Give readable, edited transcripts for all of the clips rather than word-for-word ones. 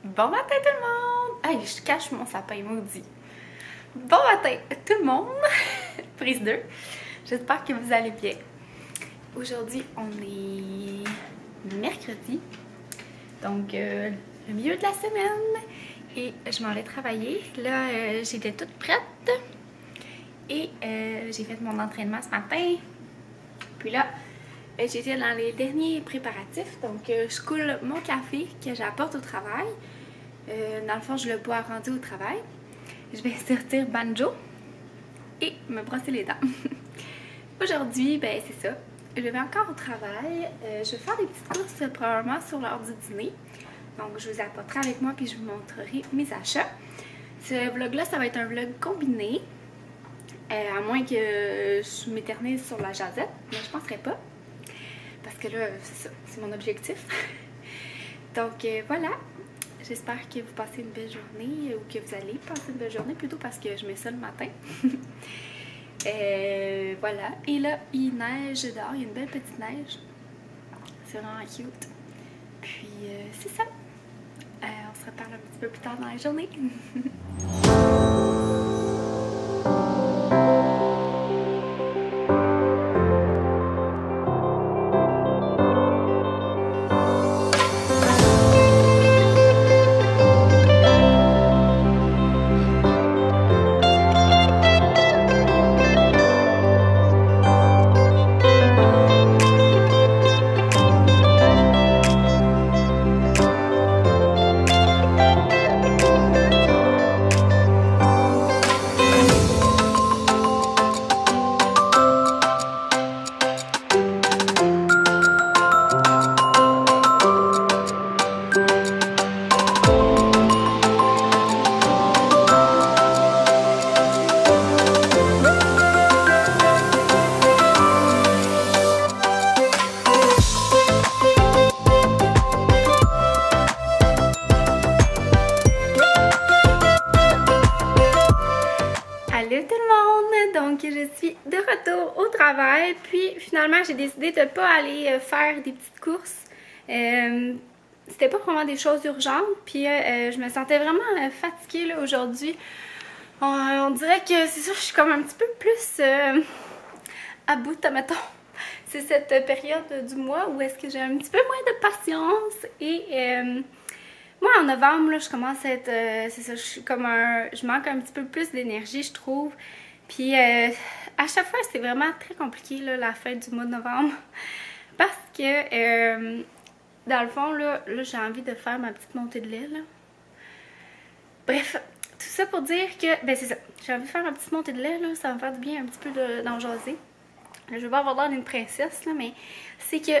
Bon matin tout le monde! Hey, je cache mon sapin maudit. Bon matin tout le monde! Prise 2. J'espère que vous allez bien. Aujourd'hui, on est mercredi. Donc, le milieu de la semaine. Et je m'en vais travailler. Là, j'étais toute prête. Et j'ai fait mon entraînement ce matin. Puis là, j'étais dans les derniers préparatifs. Donc, je coule mon café que j'apporte au travail. Dans le fond, je le bois rendu au travail. Je vais sortir banjo et me brosser les dents. Aujourd'hui, ben c'est ça. Je vais encore au travail. Je vais faire des petites courses probablement sur l'heure du dîner. Donc, je vous apporterai avec moi puis je vous montrerai mes achats. Ce vlog-là, ça va être un vlog combiné. À moins que je m'éternise sur la jasette, mais je ne penserais pas. Parce que là, c'est ça, c'est mon objectif. Donc, voilà. J'espère que vous passez une belle journée ou que vous allez passer une belle journée plutôt parce que je mets ça le matin. Voilà. Et là, il neige dehors. Il y a une belle petite neige. C'est vraiment cute. Puis, c'est ça. On se reparle un petit peu plus tard dans la journée. Donc, je suis de retour au travail, puis finalement, j'ai décidé de ne pas aller faire des petites courses. C'était pas vraiment des choses urgentes, puis je me sentais vraiment fatiguée aujourd'hui. On dirait que c'est ça, je suis comme un petit peu plus à bout, mettons. C'est cette période du mois où est-ce que j'ai un petit peu moins de patience et... moi, en novembre, là, je commence à être... c'est ça, je manque un petit peu plus d'énergie, je trouve. Puis, à chaque fois, c'est vraiment très compliqué, là, la fin du mois de novembre. Parce que, dans le fond, là j'ai envie de faire ma petite montée de lait, là. Bref, tout ça pour dire que... Ben, c'est ça. J'ai envie de faire ma petite montée de lait, là. Ça va me faire du bien un petit peu d'en jaser. Je vais pas avoir l'air d'une princesse, là, mais c'est que...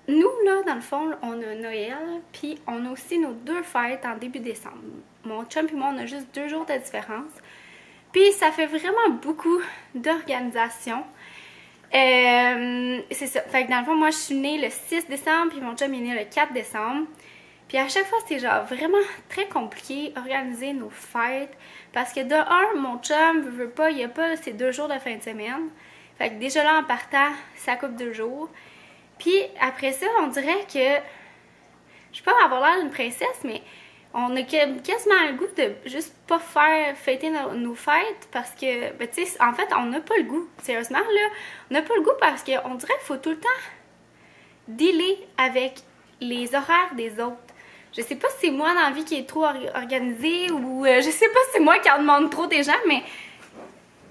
Nous, là, dans le fond, on a Noël, puis on a aussi nos 2 fêtes en début décembre. Mon chum et moi, on a juste 2 jours de différence. Puis ça fait vraiment beaucoup d'organisation. C'est ça. Fait que dans le fond, moi, je suis née le 6 décembre, puis mon chum est né le 4 décembre. Puis à chaque fois, c'est genre vraiment très compliqué organiser nos fêtes. Parce que de un, mon chum veut pas, il n'y a pas ces 2 jours de fin de semaine. Fait que déjà là, en partant, ça coupe 2 jours. Puis après ça, on dirait que, je peux pas avoir l'air d'une princesse, mais on a quasiment le goût de juste pas faire fêter nos fêtes parce que, ben tu sais, en fait, on n'a pas le goût. Sérieusement, là, on n'a pas le goût parce qu'on dirait qu'il faut tout le temps dealer avec les horaires des autres. Je sais pas si c'est moi dans la vie qui est trop organisée ou je sais pas si c'est moi qui en demande trop des gens, mais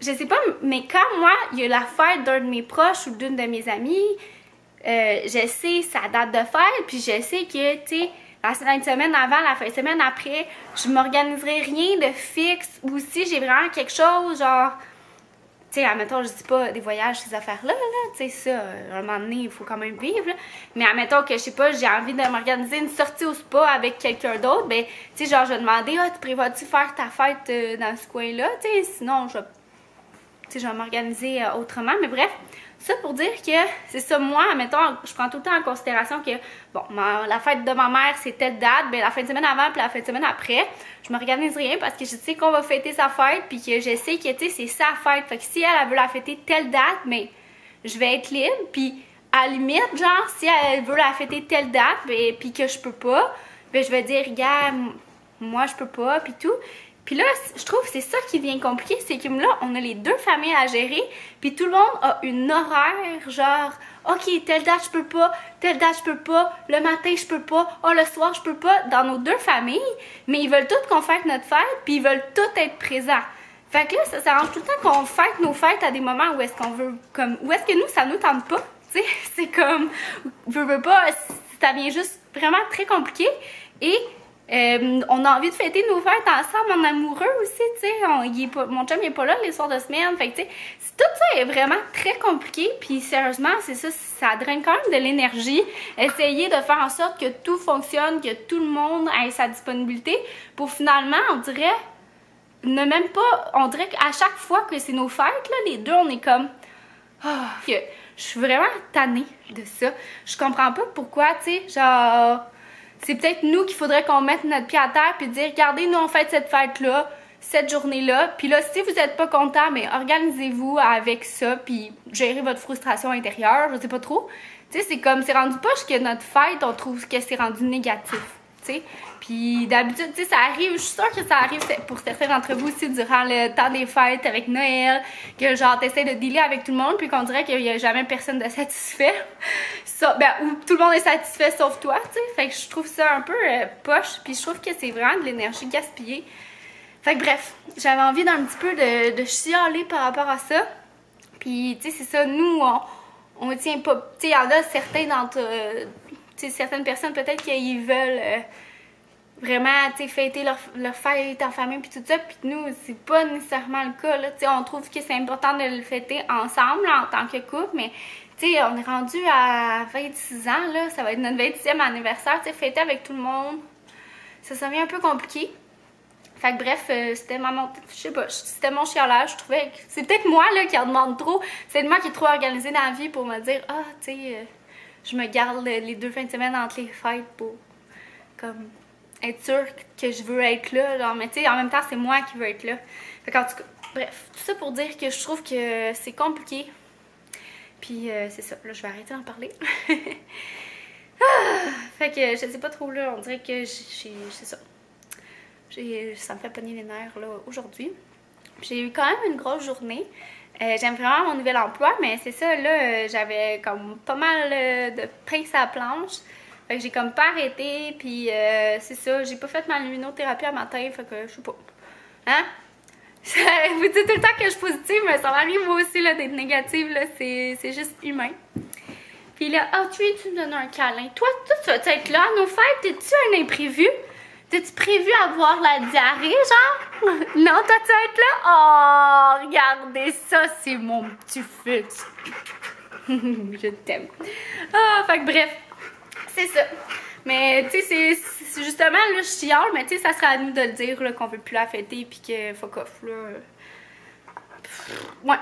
je sais pas, mais quand moi, il y a la fête d'un de mes proches ou d'une de mes amies, je sais sa date de fête, puis je sais que, tu sais, la fin de semaine avant, la fin de semaine après, je m'organiserai rien de fixe. Ou si j'ai vraiment quelque chose, genre, tu sais, admettons, je dis pas des voyages, ces affaires-là, là, tu sais, ça, à un moment donné, il faut quand même vivre, là. Mais admettons que, je sais pas, j'ai envie de m'organiser une sortie au spa avec quelqu'un d'autre, ben, tu sais, genre, je vais demander, tu prévois-tu faire ta fête dans ce coin-là, tu sais, sinon, je vais m'organiser autrement, mais bref. Ça pour dire que c'est ça, moi, mettons, je prends tout le temps en considération que, bon, la fête de ma mère, c'est telle date, ben la fin de semaine avant puis la fin de semaine après, je m'organise rien parce que je sais qu'on va fêter sa fête puis que je sais que, tu sais, c'est sa fête. Fait que si elle veut la fêter telle date, mais je vais être libre, puis à la limite, genre, si elle veut la fêter telle date, ben, puis que je peux pas, ben, je vais dire, regarde, moi je peux pas, puis tout. Puis là, je trouve que c'est ça qui devient compliqué, c'est que là, on a les deux familles à gérer, puis tout le monde a une horaire, genre, ok, telle date je peux pas, telle date je peux pas, le matin je peux pas, oh le soir je peux pas, dans nos deux familles, mais ils veulent tous qu'on fête notre fête, puis ils veulent tous être présents. Fait que là, ça s'arrange tout le temps qu'on fête nos fêtes à des moments où est-ce qu'on veut, comme, où est-ce que nous, ça nous tente pas, tu sais, c'est comme, veux pas, ça vient juste vraiment très compliqué, et on a envie de fêter nos fêtes ensemble en amoureux aussi, tu sais. Mon chum il est pas là les soirs de semaine, fait que tu sais, tout ça est vraiment très compliqué. Puis sérieusement, c'est ça, ça draine quand même de l'énergie. Essayer de faire en sorte que tout fonctionne, que tout le monde ait sa disponibilité, pour finalement, on dirait, ne même pas, on dirait qu'à chaque fois que c'est nos fêtes, là, les deux, on est comme, je suis vraiment tannée de ça. Je comprends pas pourquoi, tu sais, genre. C'est peut-être nous qu'il faudrait qu'on mette notre pied à terre puis dire, regardez, nous on fête cette fête-là, cette journée-là. Puis là, si vous n'êtes pas content, mais organisez-vous avec ça puis gérez votre frustration intérieure, je sais pas trop. Tu sais, c'est comme, c'est rendu poche que notre fête, on trouve que c'est rendu négatif, tu sais. Puis d'habitude, tu sais, ça arrive, je suis sûre que ça arrive pour certains d'entre vous aussi durant le temps des fêtes avec Noël, que genre t'essaies de dealer avec tout le monde puis qu'on dirait qu'il n'y a jamais personne de satisfait. Ça, ben, ou tout le monde est satisfait sauf toi, tu sais. Fait que je trouve ça un peu poche, puis je trouve que c'est vraiment de l'énergie gaspillée. Fait que bref, j'avais envie d'un petit peu de chialer par rapport à ça. Puis tu sais, c'est ça, nous, on tient pas, tu sais, il y en a certains d'entre, tu sais, certaines personnes peut-être qu'ils veulent vraiment, tu sais, fêter leur fête en famille puis tout ça, puis nous, c'est pas nécessairement le cas, là. Tu sais, on trouve que c'est important de le fêter ensemble, là, en tant que couple, mais tu sais, on est rendu à 26 ans, là, ça va être notre 26e anniversaire, tu sais, fêter avec tout le monde, ça devient un peu compliqué. Fait que bref, c'était je sais pas, c'était mon chialage, je trouvais que c'est peut-être moi, là, qui en demande trop, c'est moi qui est trop organisée dans la vie pour me dire, ah, tu sais, je me garde les 2 fins de semaine entre les fêtes pour, comme, être sûre que je veux être là, genre, mais tu sais, en même temps, c'est moi qui veux être là. Fait qu'en tout cas, bref, tout ça pour dire que je trouve que c'est compliqué. Puis c'est ça, là je vais arrêter d'en parler. Fait que je sais pas trop là, on dirait que c'est ça. Ça me fait pogner les nerfs là aujourd'hui. J'ai eu quand même une grosse journée. J'aime vraiment mon nouvel emploi, mais c'est ça, là, j'avais comme pas mal de pain à la planche. Fait que j'ai comme pas arrêté, puis c'est ça, j'ai pas fait ma luminothérapie à matin, fait que je sais pas. Hein? Vous dites tout le temps que je suis positive, mais ça m'arrive moi aussi d'être négative, là, c'est juste humain. Puis là, tu me donnes un câlin. Toi, tu vas être là à nos fêtes? T'es-tu un imprévu? T'as-tu prévu avoir la diarrhée, genre? Non, toi, tu vas être là? Oh, regardez ça, c'est mon petit fils. Je t'aime. Ah, fait que bref, c'est ça. Mais, tu sais, c'est justement, là, je chiale, mais tu sais, ça serait à nous de le dire, là, qu'on veut plus la fêter, puis que fuck off, là. Ouais.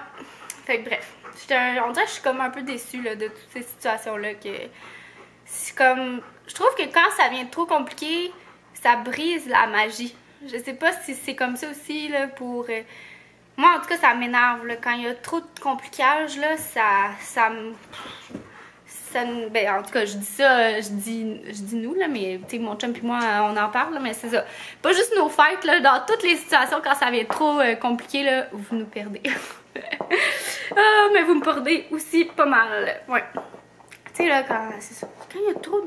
Fait que bref. On dirait que je suis comme un peu déçue, là, de toutes ces situations-là, que c'est comme... Je trouve que quand ça devient trop compliqué, ça brise la magie. Je sais pas si c'est comme ça aussi, là, pour... Moi, en tout cas, ça m'énerve, là. Quand il y a trop de complicages, là, ça me... Ben, en tout cas, je dis ça, je dis nous, là, mais tu sais, mon chum et moi, on en parle, là, mais c'est ça. Pas juste nos fêtes, là, dans toutes les situations, quand ça devient trop compliqué, là, vous nous perdez. Ah, mais vous me perdez aussi pas mal, ouais. Tu sais, là, quand il y a trop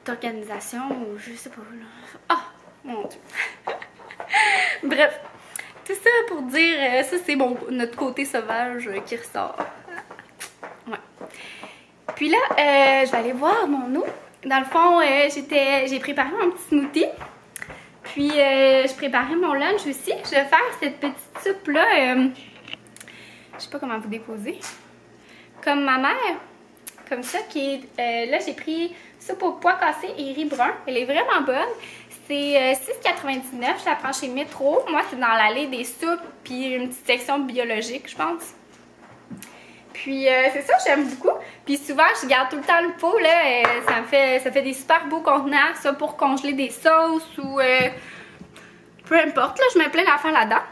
d'organisation, ou je sais pas, là. Ah, mon Dieu. Bref, tout ça pour dire, ça, c'est notre côté sauvage qui ressort. Ouais. Puis là, je vais aller voir mon eau. Dans le fond, j'ai préparé mon petit smoothie. Puis, je préparais mon lunch aussi. Je vais faire cette petite soupe-là. Je sais pas comment vous déposer. Comme ma mère. Comme ça, qui est... là, j'ai pris soupe aux pois cassés et riz brun. Elle est vraiment bonne. C'est 6,99. Je la prends chez Métro. Moi, c'est dans l'allée des soupes. Puis, une petite section biologique, je pense. Puis c'est ça, j'aime beaucoup. Puis souvent, je garde tout le temps le pot, là. Ça fait des super beaux contenants, ça, pour congeler des sauces ou... peu importe, là, je mets plein d'affaires là-dedans.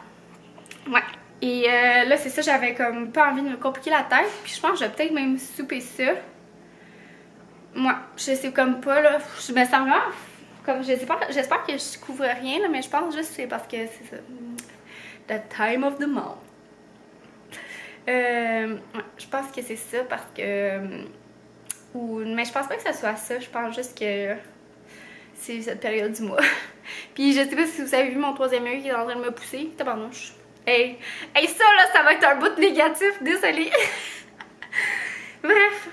Ouais. Et là, c'est ça, j'avais comme pas envie de me compliquer la tête. Puis je pense que je vais peut-être même souper ça. Moi, je sais comme pas, là. Je me sens vraiment Comme je sais pas, j'espère que je couvre rien, là, mais je pense juste que c'est parce que c'est ça. The time of the month. Ouais, je pense que c'est ça parce que... mais je pense pas que ça soit ça, je pense juste que c'est cette période du mois. Puis je sais pas si vous avez vu mon troisième œil qui est en train de me pousser. Tabarnouche. Hey, ça là, ça va être un bout négatif, désolée. Bref,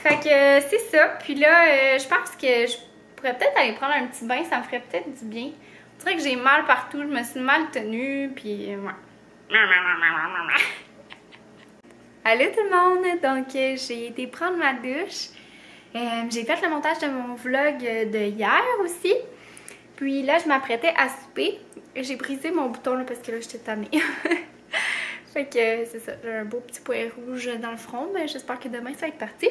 fait que c'est ça. Puis là, je pense que je pourrais peut-être aller prendre un petit bain, ça me ferait peut-être du bien. On dirait que j'ai mal partout, je me suis mal tenue, puis ouais. Allô tout le monde! Donc j'ai été prendre ma douche. J'ai fait le montage de mon vlog de hier aussi. Puis là, je m'apprêtais à souper. J'ai brisé mon bouton là, parce que là, j'étais tannée. Fait que c'est ça, j'ai un beau petit point rouge dans le front, mais j'espère que demain ça va être parti.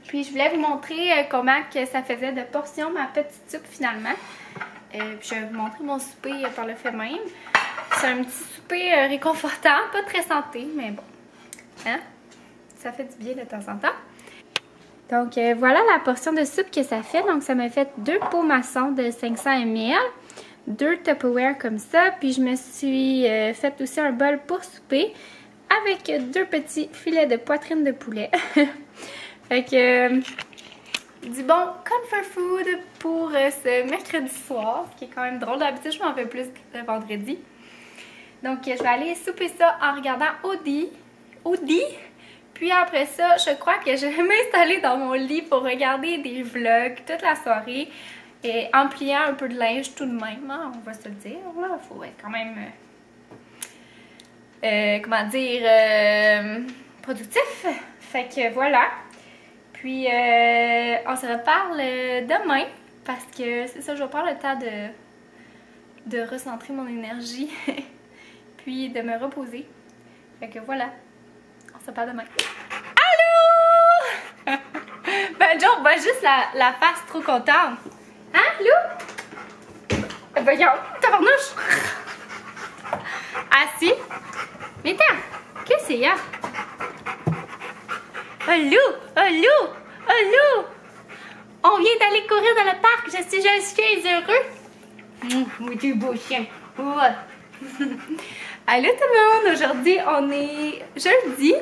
Puis je voulais vous montrer comment que ça faisait de portion ma petite soupe finalement. Puis je vais vous montrer mon souper par le fait même. C'est un petit souper réconfortant, pas très santé, mais bon. Hein? Ça fait du bien de temps en temps. Donc voilà la portion de soupe que ça fait. Donc ça m'a fait 2 pots maçons de 500 ml. 2 Tupperware comme ça, puis je me suis fait aussi un bol pour souper avec 2 petits filets de poitrine de poulet. Fait que du bon comfort food pour ce mercredi soir, ce qui est quand même drôle. D'habitude, je m'en fais plus le vendredi. Donc je vais aller souper ça en regardant Audi. Puis après ça, je crois que je vais m'installer dans mon lit pour regarder des vlogs toute la soirée. Et en pliant un peu de linge tout de même, hein, on va se le dire, là, il faut être quand même, comment dire, productif. Fait que voilà. Puis on se reparle demain, parce que c'est ça, je vais prendre le temps de recentrer mon énergie, puis de me reposer. Fait que voilà, on se reparle demain. Allô! Ben Joe, ben juste la face trop contente. Hein, Lou? Voyons, tabarnouche! Assis? Mais attends, qu'est-ce que c'est, hein? Oh, Lou! Oh, Lou! Oh, Lou! On vient d'aller courir dans le parc, je suis heureux. Mon beau chien. Ouais. Allô tout le monde, aujourd'hui on est jeudi,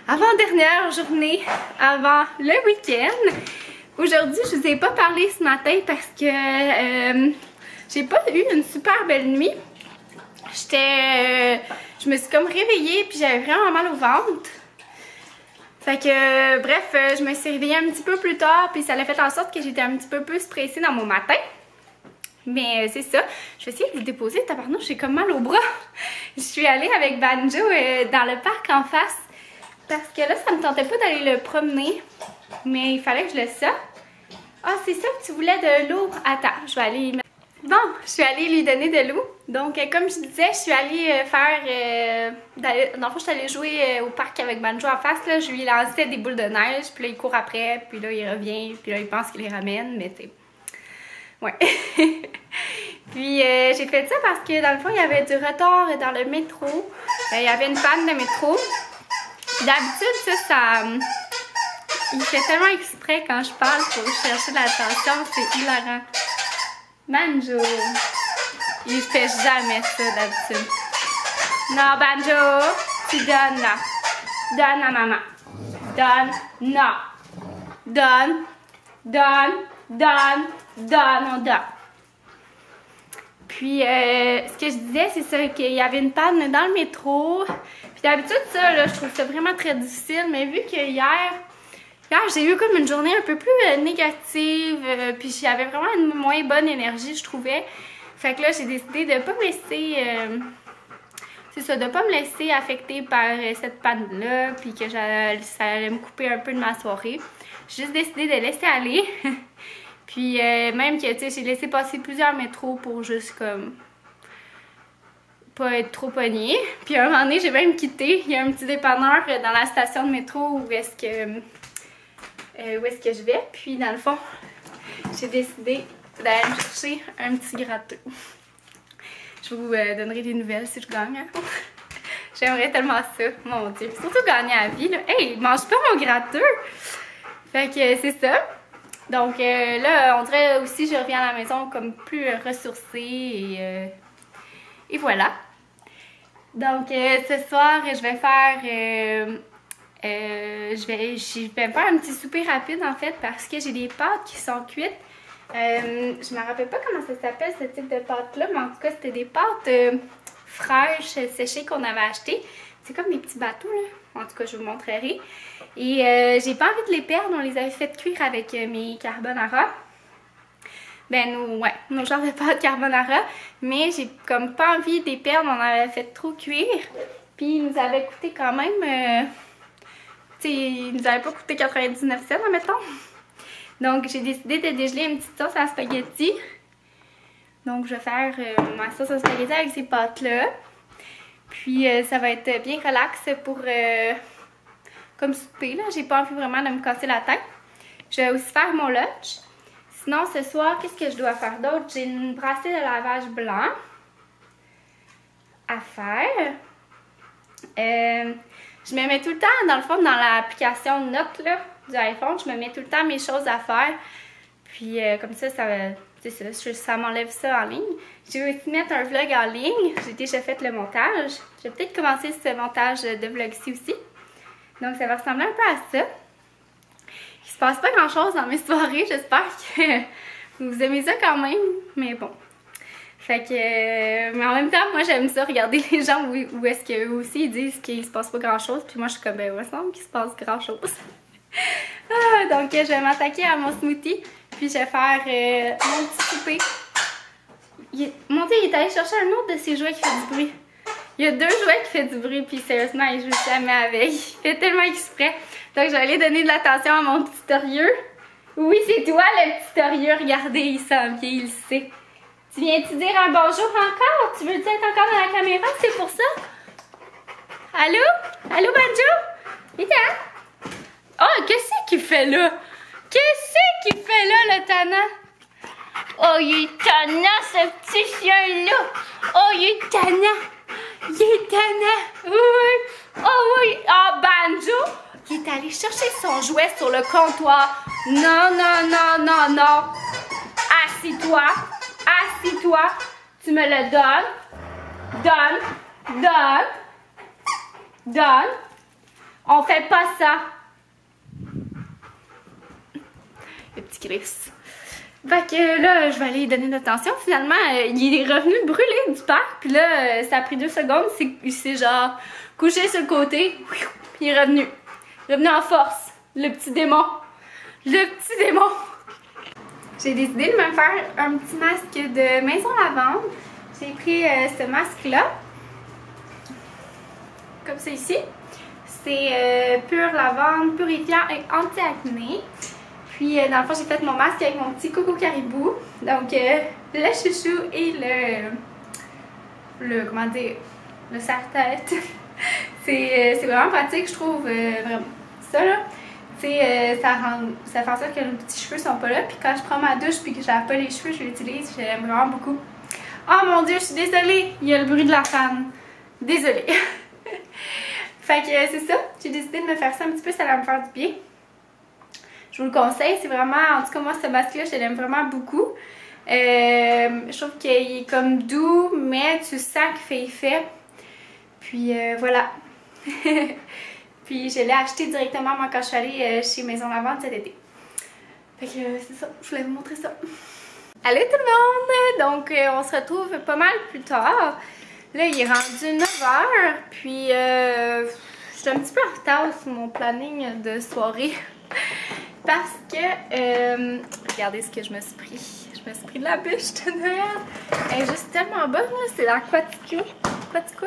avant-dernière journée avant le week-end. Aujourd'hui, je vous ai pas parlé ce matin parce que j'ai pas eu une super belle nuit. Je me suis comme réveillée puis j'avais vraiment mal au ventre. Fait que bref, je me suis réveillée un petit peu plus tard puis ça a fait en sorte que j'étais un petit peu plus stressée dans mon matin. Mais c'est ça, je vais essayer de vous déposer. Tabarnouche, j'ai comme mal au bras. Je suis allée avec Banjo dans le parc en face parce que là, ça me tentait pas d'aller le promener. Mais il fallait que je le sorte. Ah, c'est ça que tu voulais de l'eau? Attends, je vais aller... Bon, je suis allée lui donner de l'eau. Donc, comme je disais, je suis allée faire... dans le fond, je suis allée jouer au parc avec Banjo en face. Là. Je lui lançais des boules de neige, puis là, il court après, puis là, il revient, puis là, il pense qu'il les ramène, mais tu sais... Ouais. Puis, j'ai fait ça parce que, dans le fond, il y avait du retard dans le métro. Il y avait une panne de métro. D'habitude, ça... Il fait tellement exprès quand je parle pour chercher l'attention, c'est hilarant. Banjo! Il fait jamais ça d'habitude. Non, Banjo! Tu donnes là. Donne à maman. Donne. Non. Donne. Donne. Donne. Donne. On donne. Puis, ce que je disais, c'est ça, qu'il y avait une panne dans le métro. Puis d'habitude, ça, là, je trouve ça vraiment très difficile. Mais vu que hier, j'ai eu comme une journée un peu plus négative, puis j'avais vraiment une moins bonne énergie, je trouvais. Fait que là, j'ai décidé de pas me laisser, c'est ça, de pas me laisser affecter par cette panne-là, puis que ça allait me couper un peu de ma soirée. J'ai juste décidé de laisser aller. Puis même que, tu sais, j'ai laissé passer plusieurs métros pour juste comme pas être trop pognée. Puis à un moment donné, j'ai même quitté. Il y a un petit dépanneur dans la station de métro où est-ce que je vais. Puis dans le fond, j'ai décidé d'aller me chercher un petit gratteux. Je vous donnerai des nouvelles si je gagne. Hein? J'aimerais tellement ça, mon Dieu. Surtout gagner à la vie, là. Hey, mange pas mon gratteux! Fait que c'est ça. Donc là, on dirait aussi je reviens à la maison comme plus ressourcée et voilà. Donc ce soir, je vais faire... je vais me faire un petit souper rapide en fait parce que j'ai des pâtes qui sont cuites. Je me rappelle pas comment ça s'appelle ce type de pâte-là, mais en tout cas, c'était des pâtes fraîches, séchées qu'on avait achetées. C'est comme des petits bateaux, là. En tout cas, je vous montrerai. Et j'ai pas envie de les perdre. On les avait fait cuire avec mes carbonara. Ben, nos genres de pâtes carbonara. Mais j'ai comme pas envie de les perdre. On avait fait trop cuire. Puis, ils nous avaient coûté quand même... tu sais, ils nous avaient pas coûté 99 cents, admettons. Donc, j'ai décidé de dégeler une petite sauce à spaghetti. Donc, je vais faire ma sauce à spaghetti avec ces pâtes-là. Puis, ça va être bien relax pour comme souper, là. J'ai pas envie vraiment de me casser la tête. Je vais aussi faire mon lunch. Sinon, ce soir, qu'est-ce que je dois faire d'autre? J'ai une brassée de lavage blanc à faire. Je me mets tout le temps, dans le fond, dans l'application Notes, là, du iPhone, je me mets tout le temps mes choses à faire. Puis comme ça, ça m'enlève ça en ligne. Je vais aussi mettre un vlog en ligne. J'ai déjà fait le montage. Je vais peut-être commencer ce montage de vlog-ci aussi. Donc ça va ressembler un peu à ça. Il se passe pas grand-chose dans mes soirées. J'espère que vous aimez ça quand même. Mais bon. Fait que... mais en même temps, moi j'aime ça, regarder les gens où est-ce qu'eux aussi ils disent qu'il se passe pas grand-chose. Puis moi je suis comme, ben il me semble qu'il se passe grand-chose. Donc je vais m'attaquer à mon smoothie. Puis je vais faire mon petit souper. Mon Dieu, il est allé chercher un autre de ses jouets qui fait du bruit. Il y a 2 jouets qui font du bruit, puis sérieusement, il joue jamais avec. Il fait tellement exprès. Donc je vais aller donner de l'attention à mon petit torieux. Oui, c'est toi le petit torieux. Regardez, il s'en vient, il le sait. Tu viens-tu dire un bonjour encore? Tu veux-tu être encore dans la caméra? C'est pour ça? Allô? Allô, Banjo? Viens. Oh, qu'est-ce qu'il fait là? Qu'est-ce qu'il fait là, le tannant? Oh, il est tannant, ce petit chien-là! Oh, il est tannant! Il est tannant! Oui! Oh oui! Oh, Banjo! Il est allé chercher son jouet sur le comptoir. Non, non, non, non, non! Assis-toi! Assis-toi! Tu me le donnes! Donne! Donne! Donne! On fait pas ça! Le petit Chris. Fait que là, je vais aller lui donner de l'attention. Finalement, il est revenu brûlé du parc. Puis là, ça a pris 2 secondes. Il s'est genre couché sur le côté. Puis il est revenu. Revenu en force. Le petit démon. Le petit démon. J'ai décidé de me faire un petit masque de maison lavande. J'ai pris ce masque-là. Comme ça ici. C'est pur lavande, purifiant et anti-acné. Puis dans le fond, j'ai fait mon masque avec mon petit coco caribou. Donc le chouchou et comment dire, le serre-tête. C'est vraiment pratique, je trouve, vraiment. Ça là, tu sais, ça fait en sorte que les petits cheveux sont pas là. Puis quand je prends ma douche puis que j'ai pas les cheveux, je l'utilise, je l'aime vraiment beaucoup. Oh mon Dieu, je suis désolée, il y a le bruit de la fan. Désolée. Fait que c'est ça, j'ai décidé de me faire ça un petit peu, ça va me faire du bien. Je vous le conseille, c'est vraiment, en tout cas moi ce masque-là, je l'aime vraiment beaucoup. Je trouve qu'il est comme doux, mais tu sens qu'il fait effet. Puis voilà. Puis je l'ai acheté directement moi quand je suis allée chez Maison Lavande cet été. Fait que c'est ça, je voulais vous montrer ça. Allô tout le monde! Donc on se retrouve pas mal plus tard. Là il est rendu 9h, puis je suis un petit peu en retard sur mon planning de soirée. Parce que, regardez ce que je me suis pris. Je me suis pris de la bûche de Noël. Elle est juste tellement bonne, là. C'est la Quaticook.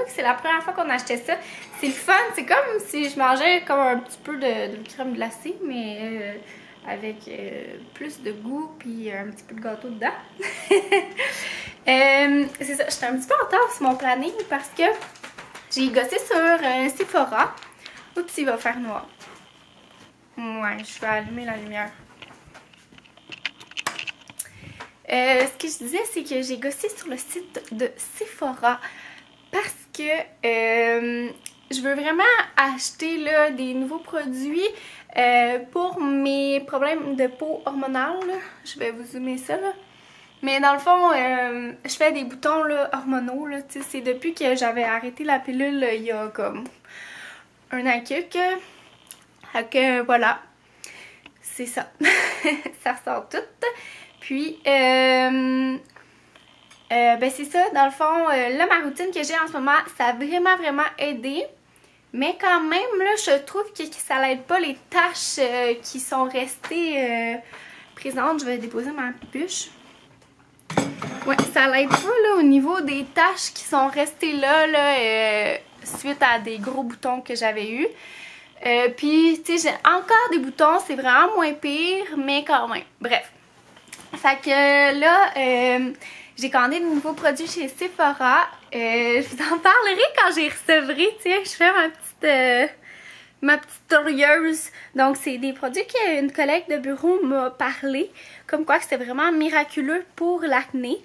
C'est la première fois qu'on achetait ça. C'est le fun. C'est comme si je mangeais comme un petit peu de crème glacée, mais avec plus de goût puis un petit peu de gâteau dedans. C'est ça. J'étais un petit peu en retard sur mon planning parce que j'ai gossé sur Sephora. Oups, il va faire noir. Ouais, je vais allumer la lumière. Ce que je disais, c'est que j'ai gossé sur le site de Sephora parce que je veux vraiment acheter là, des nouveaux produits pour mes problèmes de peau hormonale, là. Je vais vous zoomer ça là. Mais dans le fond, je fais des boutons là, hormonaux. C'est depuis que j'avais arrêté la pilule là, il y a comme un an quelques. Fait que voilà, c'est ça. Ça ressort tout. Puis, ben c'est ça. Dans le fond, là, ma routine que j'ai en ce moment, ça a vraiment aidé. Mais quand même, là, je trouve que ça n'aide pas les taches qui sont restées présentes. Je vais déposer ma bûche. Ouais, ça l'aide pas là au niveau des taches qui sont restées là, suite à des gros boutons que j'avais eu. Puis, tu sais, j'ai encore des boutons, c'est vraiment moins pire, mais quand même. Bref. Fait que là, j'ai commandé de nouveaux produits chez Sephora. Je vous en parlerai quand j'y recevrai. Tiens, je fais ma petite torieuse. Donc, c'est des produits qu'une collègue de bureau m'a parlé. Comme quoi que c'était vraiment miraculeux pour l'acné.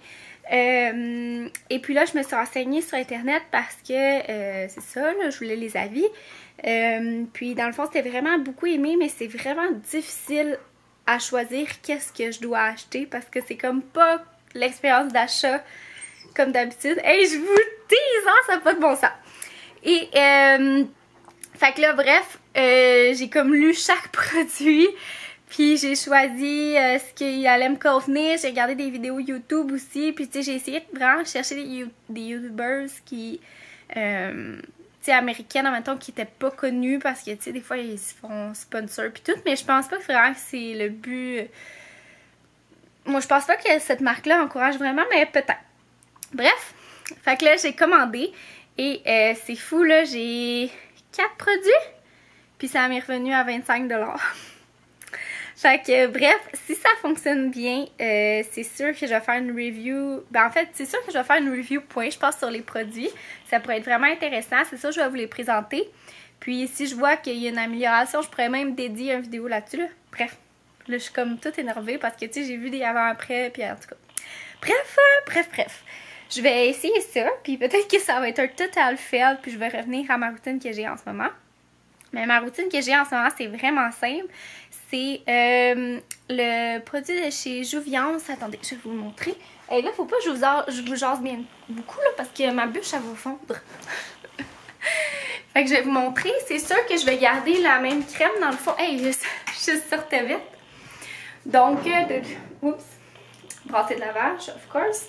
Et puis là, je me suis renseignée sur Internet parce que c'est ça, là, je voulais les avis. Puis dans le fond, c'était vraiment beaucoup aimé, mais c'est vraiment difficile à choisir qu'est-ce que je dois acheter parce que c'est comme pas l'expérience d'achat comme d'habitude. Hey, je vous tease, hein, ça n'a pas de bon sens. Et fait que là, bref, j'ai comme lu chaque produit. Puis j'ai choisi ce qui allait me convenir. J'ai regardé des vidéos YouTube aussi. Puis tu sais, j'ai essayé de vraiment chercher des YouTubers qui, tu sais, américaines, en même temps, qui étaient pas connues parce que, tu sais, des fois, ils se font sponsor puis tout. Mais je pense pas que vraiment que c'est le but. Moi, je pense pas que cette marque-là encourage vraiment, mais peut-être. Bref, fait que là, j'ai commandé. Et c'est fou, là, j'ai 4 produits. Puis ça m'est revenu à 25 $. Fait que bref, si ça fonctionne bien, c'est sûr que je vais faire une review. Ben en fait, c'est sûr que je vais faire une review point, je pense, sur les produits. Ça pourrait être vraiment intéressant. C'est sûr, je vais vous les présenter. Puis si je vois qu'il y a une amélioration, je pourrais même dédier une vidéo là-dessus. Là. Bref, là, je suis comme toute énervée parce que, tu sais, j'ai vu des avant-après, puis en tout cas. Bref. Je vais essayer ça, puis peut-être que ça va être un total fail, puis je vais revenir à ma routine que j'ai en ce moment. Mais ma routine que j'ai en ce moment, c'est vraiment simple. C'est le produit de chez Jouviance. Attendez, je vais vous le montrer. Et là, faut pas que je vous jase bien beaucoup là, parce que ma bûche, elle va fondre. Fait que je vais vous montrer. C'est sûr que je vais garder la même crème dans le fond. Hey, je sortais vite. Donc, oups, brassée de lavage, of course.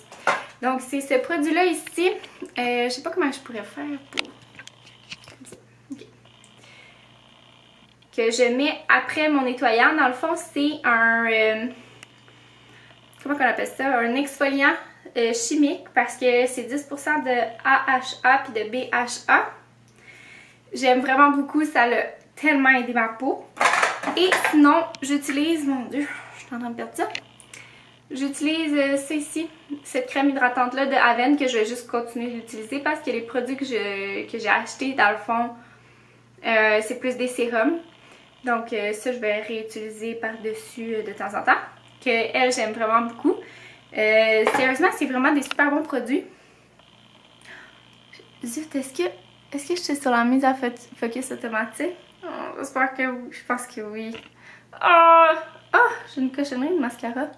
Donc, c'est ce produit-là ici. Je sais pas comment je pourrais faire pour... que je mets après mon nettoyant. Dans le fond, c'est un... comment on appelle ça? Un exfoliant chimique parce que c'est 10% de AHA puis de BHA. J'aime vraiment beaucoup, ça a tellement aidé ma peau. Et sinon, j'utilise... Mon Dieu, je suis en train de perdre ça. J'utilise ça ici, cette crème hydratante-là de Aven que je vais juste continuer d'utiliser parce que les produits que j'ai achetés, dans le fond, c'est plus des sérums. Donc ça, je vais réutiliser par-dessus de temps en temps. Que elle, j'aime vraiment beaucoup. Sérieusement, c'est vraiment des super bons produits. Zut, est-ce que je suis sur la mise à focus automatique? Oh, j'espère que oui. Je pense que oui. Oh, j'ai une cochonnerie de mascara.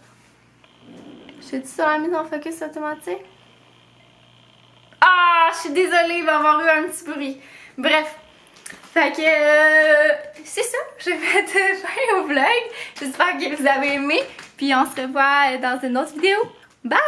Je suis sur la mise en focus automatique? Ah, je suis désolée, il va y avoir eu un petit bruit. Bref. Fait que c'est ça, je vais mettre fin au vlog. J'espère que vous avez aimé. Puis on se revoit dans une autre vidéo. Bye!